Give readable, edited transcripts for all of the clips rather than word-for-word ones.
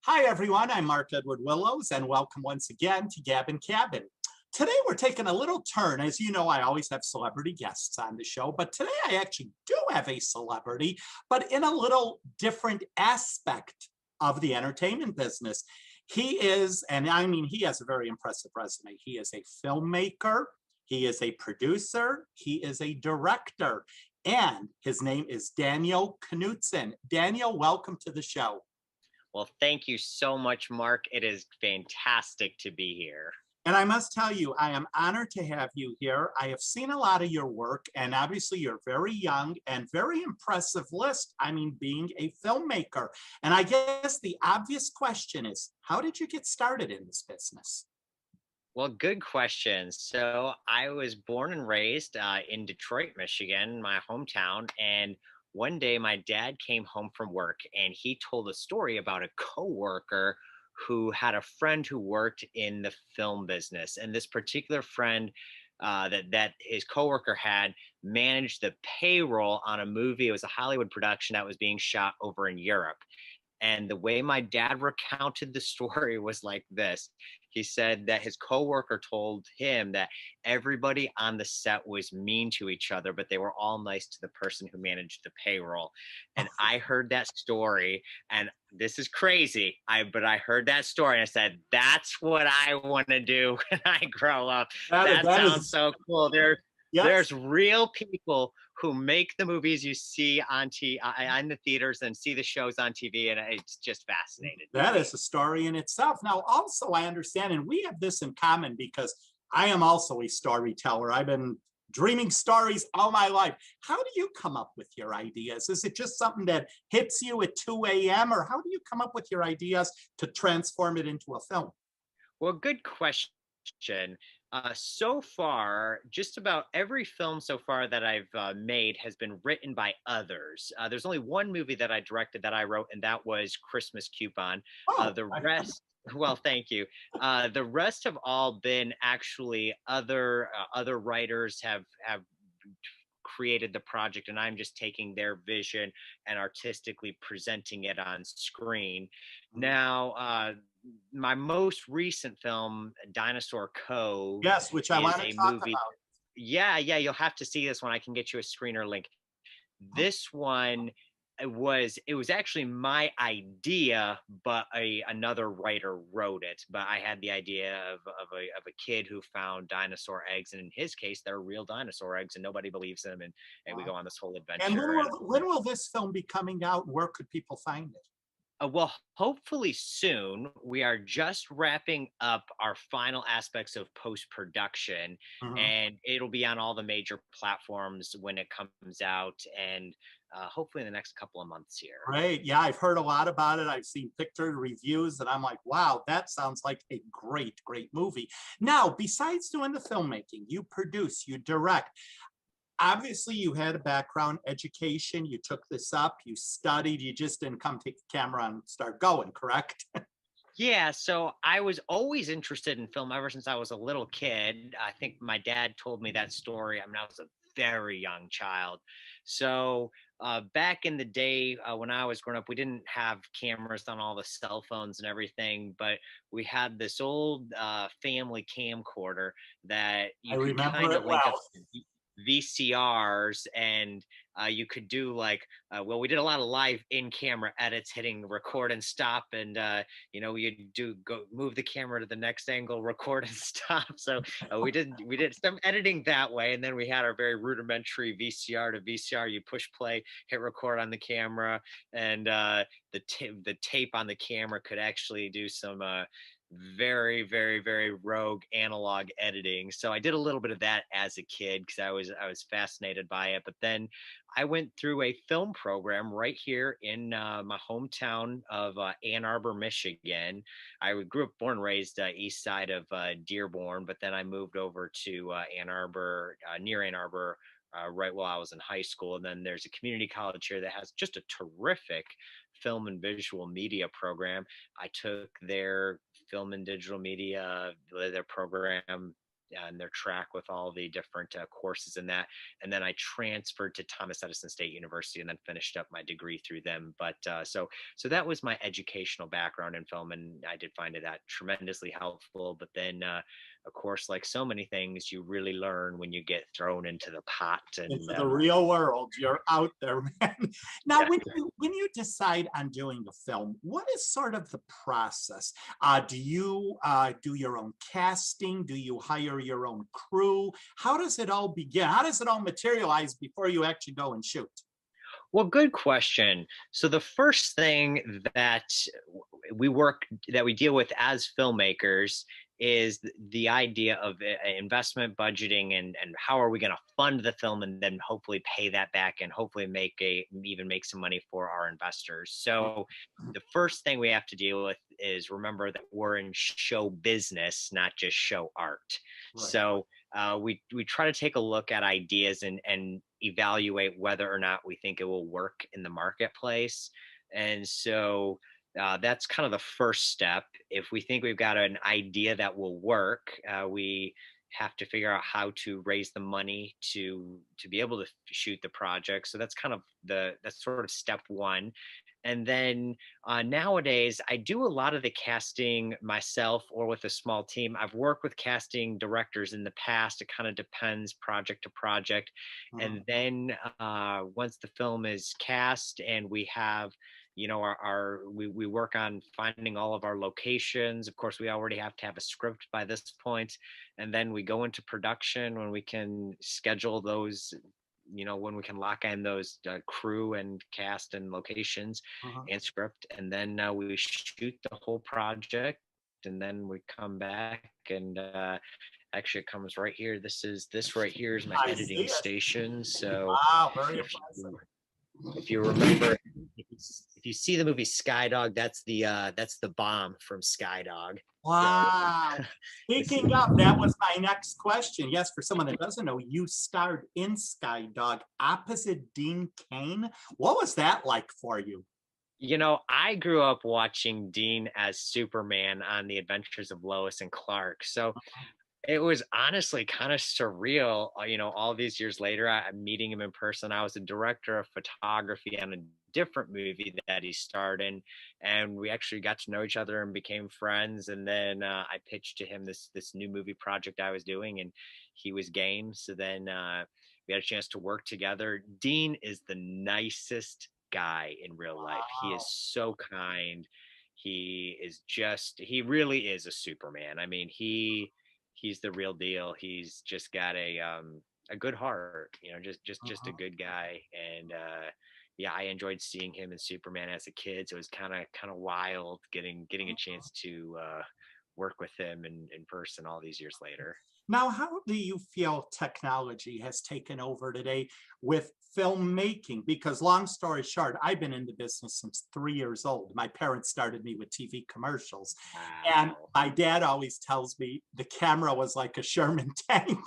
Hi, everyone. I'm Mark Edward Willows, and welcome once again to Gabbin Cabin. Today, we're taking a little turn. As you know, I always have celebrity guests on the show, but today I actually do have a celebrity, but in a little different aspect of the entertainment business. He is, and I mean, he has a very impressive resume. He is a filmmaker, he is a producer, he is a director, and his name is Daniel Knudsen. Daniel, welcome to the show. Well, thank you so much, Mark. It is fantastic to be here. And I must tell you, I am honored to have you here. I have seen a lot of your work, and obviously you're very young and very impressive list. I mean, being a filmmaker. And I guess the obvious question is, how did you get started in this business? Well, good question. So I was born and raised in Detroit, Michigan, my hometown. And one day my dad came home from work and he told a story about a coworker who had a friend who worked in the film business. And this particular friend that his coworker had managed the payroll on a movie. It was a Hollywood production that was being shot over in Europe. And the way my dad recounted the story was like this. He said that his coworker told him that everybody on the set was mean to each other, but they were all nice to the person who managed the payroll. And I heard that story, and this is crazy. But I heard that story and I said, that's what I want to do when I grow up. That sounds so cool. There's real people who make the movies you see on the theaters and see the shows on TV, and it's just fascinating. That is a story in itself. Now, also, I understand, and we have this in common because I am also a storyteller. I've been dreaming stories all my life. How do you come up with your ideas? Is it just something that hits you at 2 a.m., or how do you come up with your ideas to transform it into a film? Well, good question. So far, just about every film so far that I've made has been written by others. There's only one movie that I directed that I wrote, and that was Christmas Coupon. The rest, well, thank you. The rest have all been actually other writers have created the project, and I'm just taking their vision and artistically presenting it on screen. Now, my most recent film, Dinosaur Cove, Yes, which I is want to a talk movie. about. Yeah, you'll have to see this one. I can get you a screener link. This one it was actually my idea, but another writer wrote it. But I had the idea of a kid who found dinosaur eggs, and in his case, they're real dinosaur eggs, and nobody believes him. And we go on this whole And adventure. when will this film be coming out? Where could people find it? Well, hopefully soon. We are just wrapping up our final aspects of post production, Mhm. and it'll be on all the major platforms when it comes out, and hopefully in the next couple of months here. Great. Yeah, I've heard a lot about it. I've seen picture reviews, and I'm like, wow, that sounds like a great, great movie. Now, besides doing the filmmaking, you produce, you direct. Obviously, you had a background education. You took this up, you studied, you just didn't come take the camera and start going, correct? Yeah, so I was always interested in film ever since I was a little kid. I think my dad told me that story. I mean, I was a very young child. So back in the day when I was growing up, we didn't have cameras on all the cell phones and everything, but we had this old family camcorder that I you could remember kind it of link up well. to VCRs, and you could do like, well, we did a lot of live in-camera edits, hitting record and stop, and you do go move the camera to the next angle, record and stop. So we did some editing that way, and then we had our very rudimentary VCR to VCR. You push play, hit record on the camera, and the tape on the camera could actually do some very, very, very rogue analog editing. So I did a little bit of that as a kid because I was fascinated by it. But then I went through a film program right here in my hometown of Ann Arbor, Michigan. I grew up, born and raised east side of Dearborn, but then I moved over to Ann Arbor, near Ann Arbor, right while I was in high school. And then there's a community college here that has just a terrific film and visual media program. I took their film and digital media, their program on their track with all the different courses in that. And then I transferred to Thomas Edison State University and then finished up my degree through them. But so that was my educational background in film, and I did find that tremendously helpful. But then, of course, like so many things, you really learn when you get thrown into the pot into and the real world. You're out there, man. Now, yeah. when you decide on doing a film, what is sort of the process? Do you do your own casting? Do you hire your own crew? How does it all begin? How does it all materialize before you actually go and shoot? Well, good question. So the first thing that we deal with as filmmakers is the idea of investment budgeting and how are we going to fund the film and then hopefully pay that back and hopefully even make some money for our investors. So the first thing we have to deal with is remember that we're in show business, not just show art. Right. So we try to take a look at ideas and evaluate whether or not we think it will work in the marketplace. And so that's kind of the first step. If we think we've got an idea that will work, we have to figure out how to raise the money to be able to shoot the project. So that's kind of that's sort of step one. And then nowadays, I do a lot of the casting myself or with a small team. I've worked with casting directors in the past. It kind of depends project to project. And then once the film is cast and we have, you know, we work on finding all of our locations. Of course, we already have to have a script by this point, and then we go into production when we can schedule those, you know, when we can lock in those crew and cast and locations and script, and then we shoot the whole project, and then we come back and actually it comes right here. This right here is my editing station. So wow, very impressive. If you remember, if you see the movie Skydog, that's the bomb from Skydog. Wow. So, speaking of, that was my next question. Yes, for someone that doesn't know, you starred in Skydog opposite Dean Cain. What was that like for you? You know, I grew up watching Dean as Superman on The Adventures of Lois and Clark. So it was honestly kind of surreal, you know, all these years later, I'm meeting him in person. I was a director of photography on a different movie that he starred in, and we actually got to know each other and became friends. And then I pitched to him this new movie project I was doing, and he was game. So then we had a chance to work together. Dean is the nicest guy in real life. He is so kind. He really is a Superman. I mean, he's the real deal. He's just got a good heart, you know, just a good guy. And yeah, I enjoyed seeing him in Superman as a kid. So it was kind of wild getting a chance to work with him in person all these years later. Now, how do you feel technology has taken over today with filmmaking? Because long story short, I've been in the business since 3 years old. My parents started me with TV commercials. Wow. And my dad always tells me the camera was like a Sherman tank.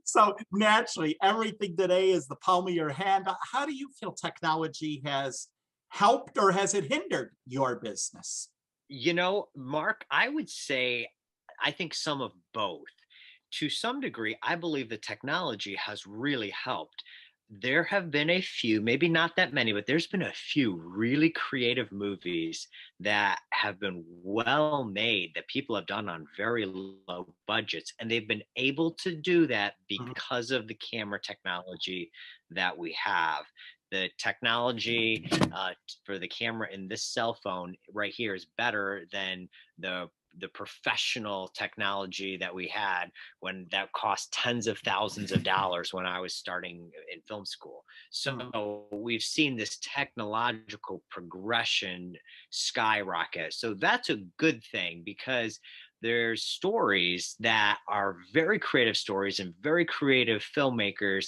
So naturally, everything today is the palm of your hand. How do you feel technology has helped or has it hindered your business? You know, Mark, I would say I think some of both. To some degree, I believe the technology has really helped. There have been a few, maybe not that many, but there's been a few really creative movies that have been well made that people have done on very low budgets. And they've been able to do that because of the camera technology that we have. The technology for the camera in this cell phone right here is better than the professional technology that we had when that cost tens of thousands of dollars when I was starting in film school. So we've seen this technological progression skyrocket. So that's a good thing because there's stories that are very creative stories and very creative filmmakers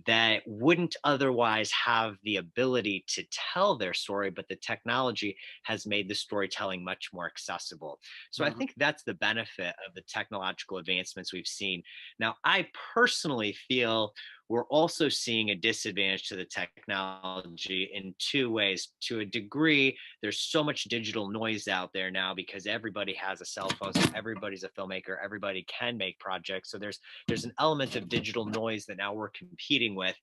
that wouldn't otherwise have the ability to tell their story, but the technology has made the storytelling much more accessible. So I think that's the benefit of the technological advancements we've seen. Now, I personally feel we're also seeing a disadvantage to the technology in two ways. To a degree, there's so much digital noise out there now because everybody has a cell phone, so everybody's a filmmaker, everybody can make projects. So there's an element of digital noise that now we're competing with.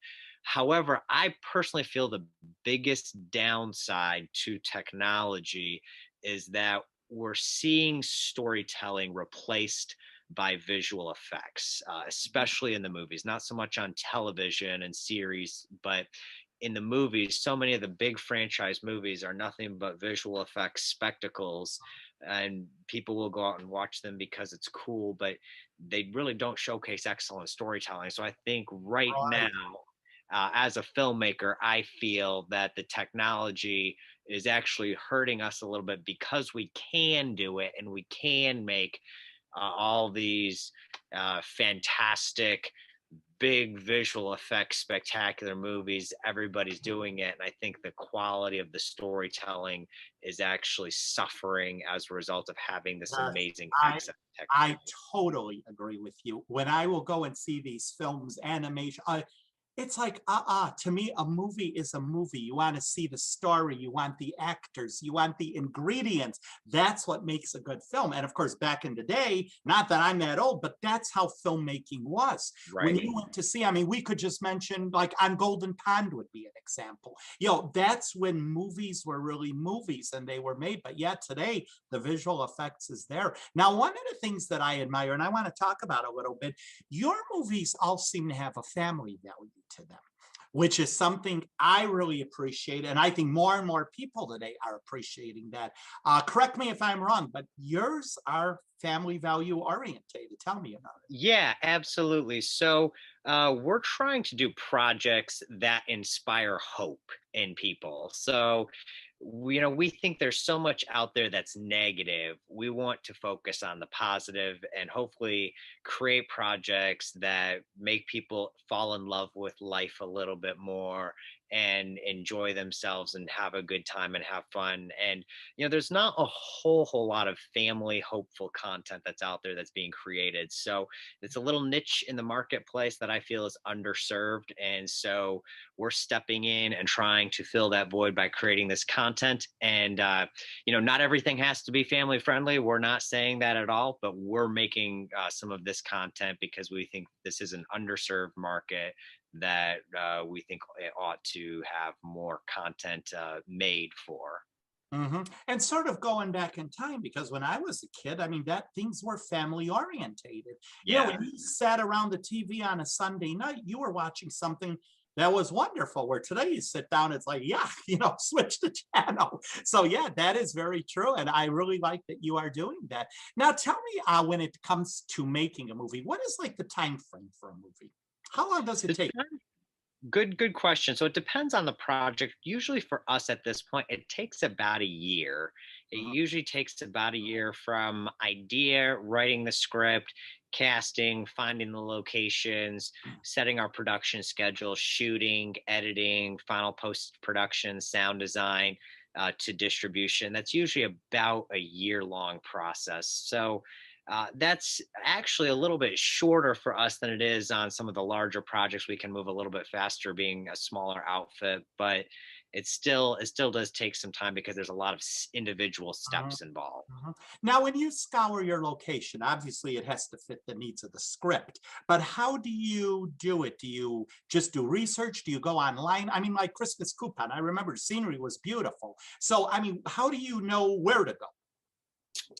However, I personally feel the biggest downside to technology is that we're seeing storytelling replaced by visual effects, especially in the movies, not so much on television and series, but in the movies. So many of the big franchise movies are nothing but visual effects spectacles, and people will go out and watch them because it's cool, but they really don't showcase excellent storytelling. So I think right now, Right. as a filmmaker, I feel that the technology is actually hurting us a little bit because we can do it and we can make all these fantastic, big visual effects, spectacular movies. Everybody's doing it. And I think the quality of the storytelling is actually suffering as a result of having this Yes, amazing I access to I technology. totally agree with you. When I will go and see these films, animation, it's like, to me, a movie is a movie. You want to see the story, you want the actors, you want the ingredients. That's what makes a good film. And of course, back in the day, not that I'm that old, but that's how filmmaking was. When Right. you went to see, I mean, we could just mention like on Golden Pond would be an example. That's when movies were really movies and they were made. But yet today, the visual effects is there. Now, one of the things that I admire, and I want to talk about a little bit, your movies all seem to have a family value to them, which is something I really appreciate. And I think more and more people today are appreciating that. Correct me if I'm wrong, but yours are family value orientated. Tell me about it. Yeah, absolutely. So we're trying to do projects that inspire hope in people. So we think there's so much out there that's negative. We want to focus on the positive and hopefully create projects that make people fall in love with life a little bit more and enjoy themselves and have a good time and have fun. And there's not a whole lot of family hopeful content that's out there that's being created. So it's a little niche in the marketplace that I feel is underserved. And so we're stepping in and trying to fill that void by creating this content. And, not everything has to be family friendly. We're not saying that at all, but we're making some of this content because we think this is an underserved market that we think it ought to have more content made for. And sort of going back in time, because when I was a kid, I mean, that things were family orientated. Yeah. When you sat around the TV on a Sunday night, you were watching something that was wonderful. Where today you sit down, it's like, yeah, switch the channel. So yeah, that is very true, and I really like that you are doing that. Now, tell me, when it comes to making a movie, what is like the time frame for a movie? How long does it The take? Good question. So it depends on the project. Usually for us at this point, it takes about a year. It Mhm. usually takes about a year from idea, writing the script, casting, finding the locations, setting our production schedule, shooting, editing, final post production, sound design, to distribution. That's usually about a year long process. So that's actually a little bit shorter for us than it is on some of the larger projects. We can move a little bit faster being a smaller outfit, but it still does take some time because there's a lot of individual Mhm. steps involved. Mhm. Now, when you scour your location, obviously it has to fit the needs of the script, but how do you do it? Do you just do research? Do you go online? I mean, like Christmas Coupon, I remember the scenery was beautiful. So, I mean, how do you know where to go?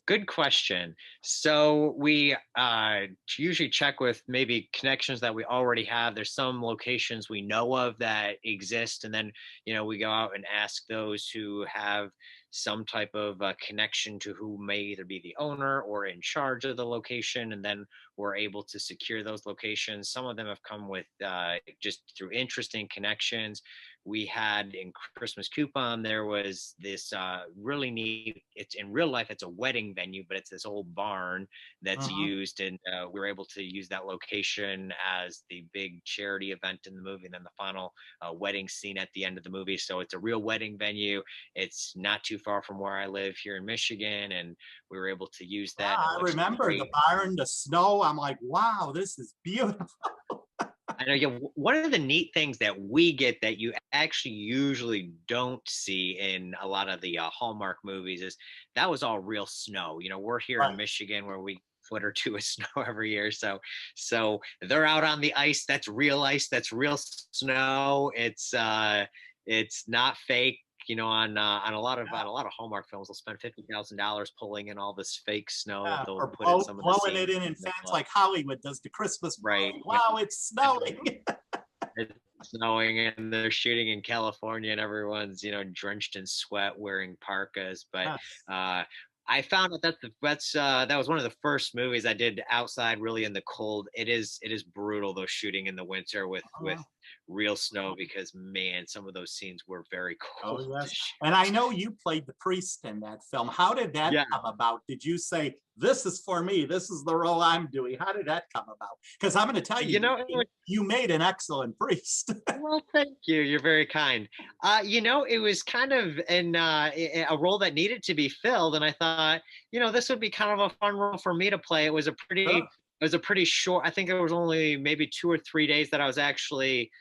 Good question. So we usually check with maybe connections that we already have. There's some locations we know of that exist, and then we go out and ask those who have some type of connection to who may either be the owner or in charge of the location, and then we're able to secure those locations. Some of them have come with just through interesting connections. We had in Christmas Coupon, there was this really neat, it's in real life, it's a wedding venue, but it's this old barn that's Mhm. used. And we were able to use that location as the big charity event in the movie. And then the final wedding scene at the end of the movie. So it's a real wedding venue. It's not too far from where I live here in Michigan. And we were able to use Yeah, that and it I looks remember the great. barn, the snow. I'm like, wow, this is beautiful. I know. Yeah, one of the neat things that we get that you actually usually don't see in a lot of the Hallmark movies is that was all real snow. We're here in Right. Michigan where we foot or two of snow every year, so they're out on the ice. That's real ice. That's real snow. It's not fake. On a lot of Hallmark films, they'll spend $50,000 pulling in all this fake snow that Yeah, they'll or put in some of the blowing it scenes. in fans like Hollywood does the Christmas Right. parade. Wow, it's snowing. It's snowing and they're shooting in California and everyone's, drenched in sweat wearing parkas. But Yes. uh I found out that was one of the first movies I did outside really in the cold. It is brutal though shooting in the winter with Uh, real snow because man, some of those scenes were very Oh, cold to yes. And I shoot. know you played the priest in that film. How did that Yeah. come about? Did you say, this is for me? This is the role I'm doing? How did that come about? Because I'm going to tell You you, know, you made an excellent priest. Well, thank you. You're very kind. It was kind of a role that needed to be filled, and I thought, this would be kind of a fun role for me to play. Sure. It was a pretty short. I think it was only maybe 2 or 3 days that I was actually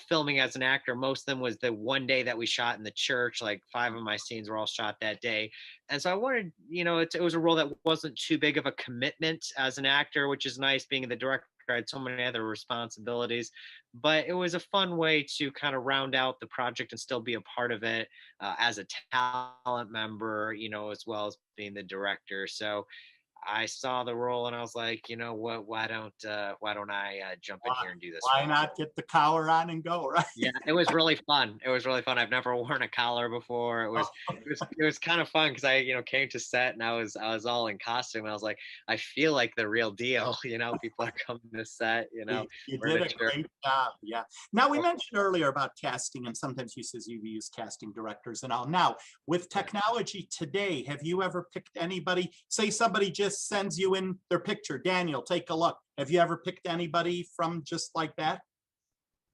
filming as an actor. Most of them was the one day that we shot in the church. Like 5 of my scenes were all shot that day, and so I wanted, it was a role that wasn't too big of a commitment as an actor, which is nice. Being the director, I had so many other responsibilities, but it was a fun way to kind of round out the project and still be a part of it as a talent member, as well as being the director. So I saw the role and I was like, you know what? Why don't I jump in Why, here and do this why role? not get the collar on and go, right? Yeah, it was really fun. It was really fun. I've never worn a collar before. It was kind of fun because I, came to set and I was all in costume. And I was like, I feel like the real deal. People are coming to set. You We're in did a a church. great job. Yeah. Now, we mentioned earlier about casting, and sometimes you says you use casting directors and all. Now, with technology today, have you ever picked anybody? Say somebody just sends you in their picture, Daniel, take a look. Have you ever picked anybody from just like that?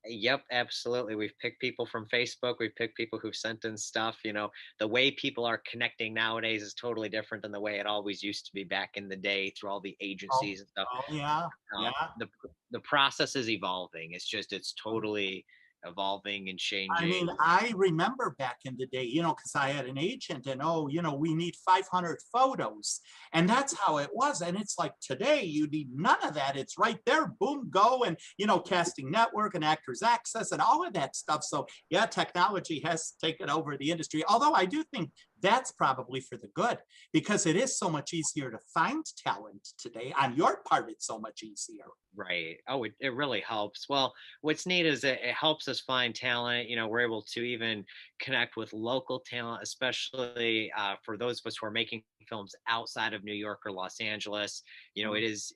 Yep, absolutely. We've picked people from Facebook. We've picked people who've sent in stuff. The way people are connecting nowadays is totally different than the way it always used to be back in the day through all the Oh, agencies and stuff. oh yeah, Um, yeah. the process is evolving. It's totally evolving and I mean, changing. I remember back in the day, because I had an agent and, oh, we need 500 photos. And that's how it was. And it's like today, you need none of that. It's right there, boom, go. And, casting network and actors access and all of that stuff. So, yeah, technology has taken over the industry. Although I do think that's probably for the good because it is so much easier to find talent today. On your part, it's so much easier. Right. Oh, it really helps. Well, what's neat is it helps us find talent. We're able to even connect with local talent, especially for those of us who are making films outside of New York or Los Angeles. It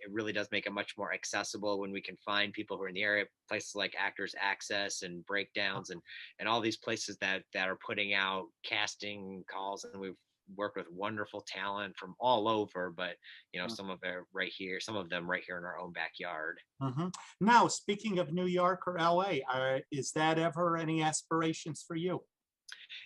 really does make it much more accessible when we can find people who are in the area, places like Actors Access and Breakdowns and all these places that are putting out casting calls, and we've worked with wonderful talent from all over, but some of them right here in our own backyard. Mhm. Now, speaking of New York or LA, is that ever any aspirations for you?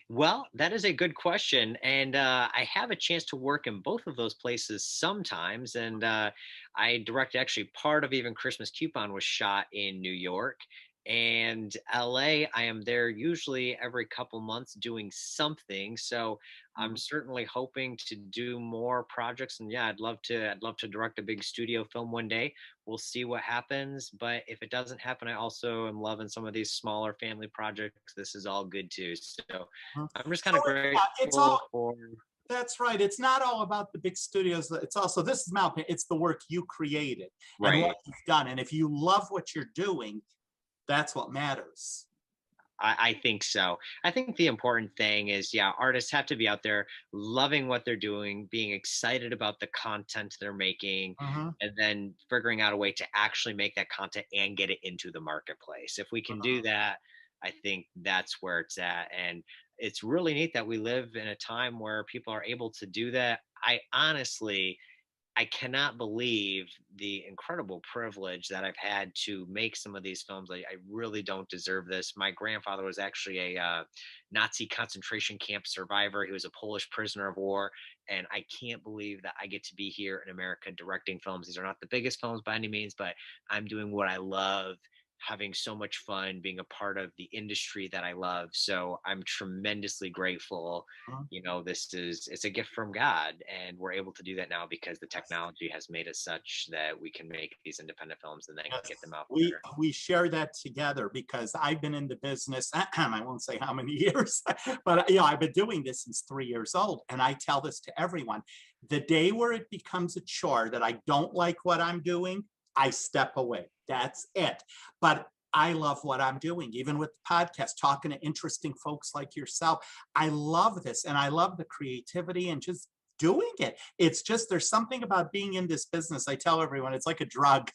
Well, that is a good question, and I have a chance to work in both of those places sometimes. And I directed actually part of Even Christmas Coupon was shot in New York, and LA. I am there usually every couple months doing something. So I'm Mhm. certainly hoping to do more projects. And yeah, I'd love to direct a big studio film one day. We'll see what happens. But if it doesn't happen, I also am loving some of these smaller family projects. This is all good too. So Mhm. I'm just kind So of it's all, grateful for. that's right. It's not all about the big studios. It's also, this is my opinion, it's the work you created and what Right. you've done. And if you love what you're doing, that's what matters. I think so. I think the important thing is, yeah, artists have to be out there loving what they're doing, being excited about the content they're making, Mhm. and then figuring out a way to actually make that content and get it into the marketplace. If we can do Mhm. that, I think that's where it's at. And it's really neat that we live in a time where people are able to do that. I cannot believe the incredible privilege that I've had to make some of these films. I really don't deserve this. My grandfather was actually a Nazi concentration camp survivor. He was a Polish prisoner of war. And I can't believe that I get to be here in America directing films. These are not the biggest films by any means, but I'm doing what I love, having so much fun, being a part of the industry that I love. So I'm tremendously grateful. Mhm. It's a gift from God, and we're able to do that now because the technology has made us such that we can make these independent films and then Yes, get them out we there. we share that together because I've been in the business. I won't say how many years, but I've been doing this since 3 years old, and I tell this to everyone: the day where it becomes a chore that I don't like what I'm doing, I step away. That's it. But I love what I'm doing, even with the podcast, talking to interesting folks like yourself. I love this, and I love the creativity and just doing it. It's just there's something about being in this business. I tell everyone it's like a drug.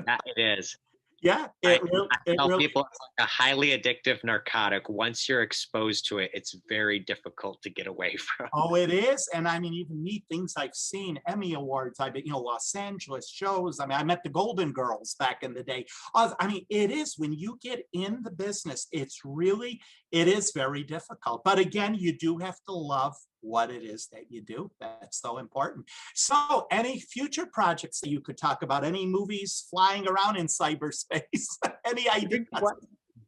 That it is. Yeah, I, I it tell really, people it's like a highly addictive narcotic. Once you're exposed to it, it's very difficult to get away from. oh, it is. And I mean, even me, things I've seen, Emmy Awards, I've been, Los Angeles shows. I mean, I met the Golden Girls back in the day. I mean, it is when you get in the business, it is very difficult. But again, you do have to love what it is that you do. That's so important. So, any future projects that you could talk about? Any movies flying around in cyberspace? Any ideas?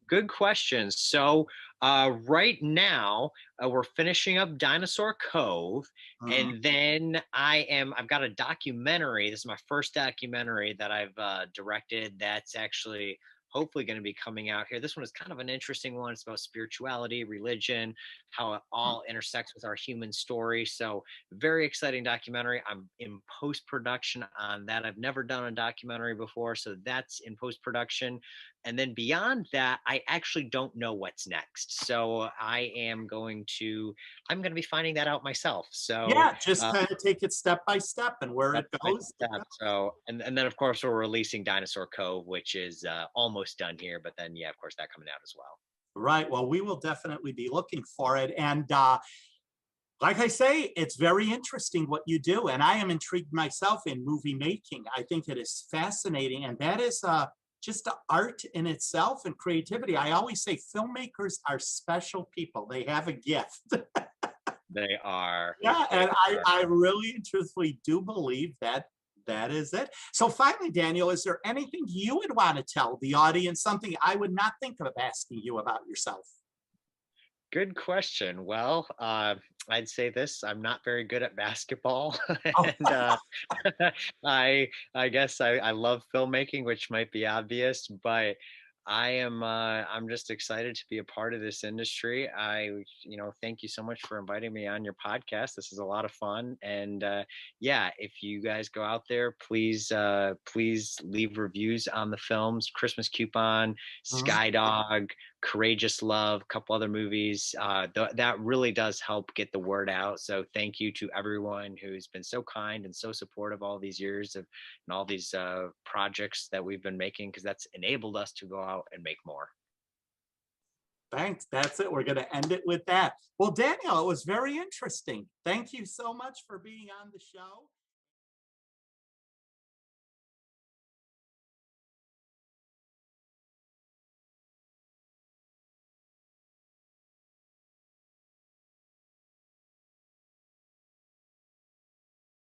Good question. So right now we're finishing up Dinosaur Cove, Mhm. and then I've got a documentary. This is my first documentary that I've directed. That's actually hopefully going to be coming out here. This one is kind of an interesting one. It's about spirituality, religion, how it all intersects with our human story. So very exciting documentary. I'm in post production on that. I've never done a documentary before, so that's in post production. And then beyond that, I actually don't know what's next. So I'm going to be finding that out myself. So Yeah, just uh, kind of take it step by step and where step it by goes. step. So, and then of course we're releasing Dinosaur Cove, which is almost done here. But then, yeah, of course that coming out as well. Right. Well, we will definitely be looking for it. And like I say, it's very interesting what you do. And I am intrigued myself in movie making. I think it is fascinating. And that is just the art in itself and creativity. I always say filmmakers are special people, they have a gift. They are. Yeah, They and I, are. I really and truthfully do believe that that is it. So finally, Daniel, is there anything you would want to tell the audience, something I would not think of asking you about yourself? Good question. Well, I'd say this: I'm not very good at basketball, Oh, and I guess I love filmmaking, which might be obvious, but I'm just excited to be a part of this industry. Thank you so much for inviting me on your podcast. This is a lot of fun, and yeah, if you guys go out there, please leave reviews on the films: Christmas Coupon, mhm. Skydog, Courageous Love, a couple other movies. That really does help get the word out. So thank you to everyone who's been so kind and so supportive all these years of and all these projects that we've been making, because that's enabled us to go out and make more. Thanks. That's it. We're going to end it with that. Well, Daniel, it was very interesting. Thank you so much for being on the show.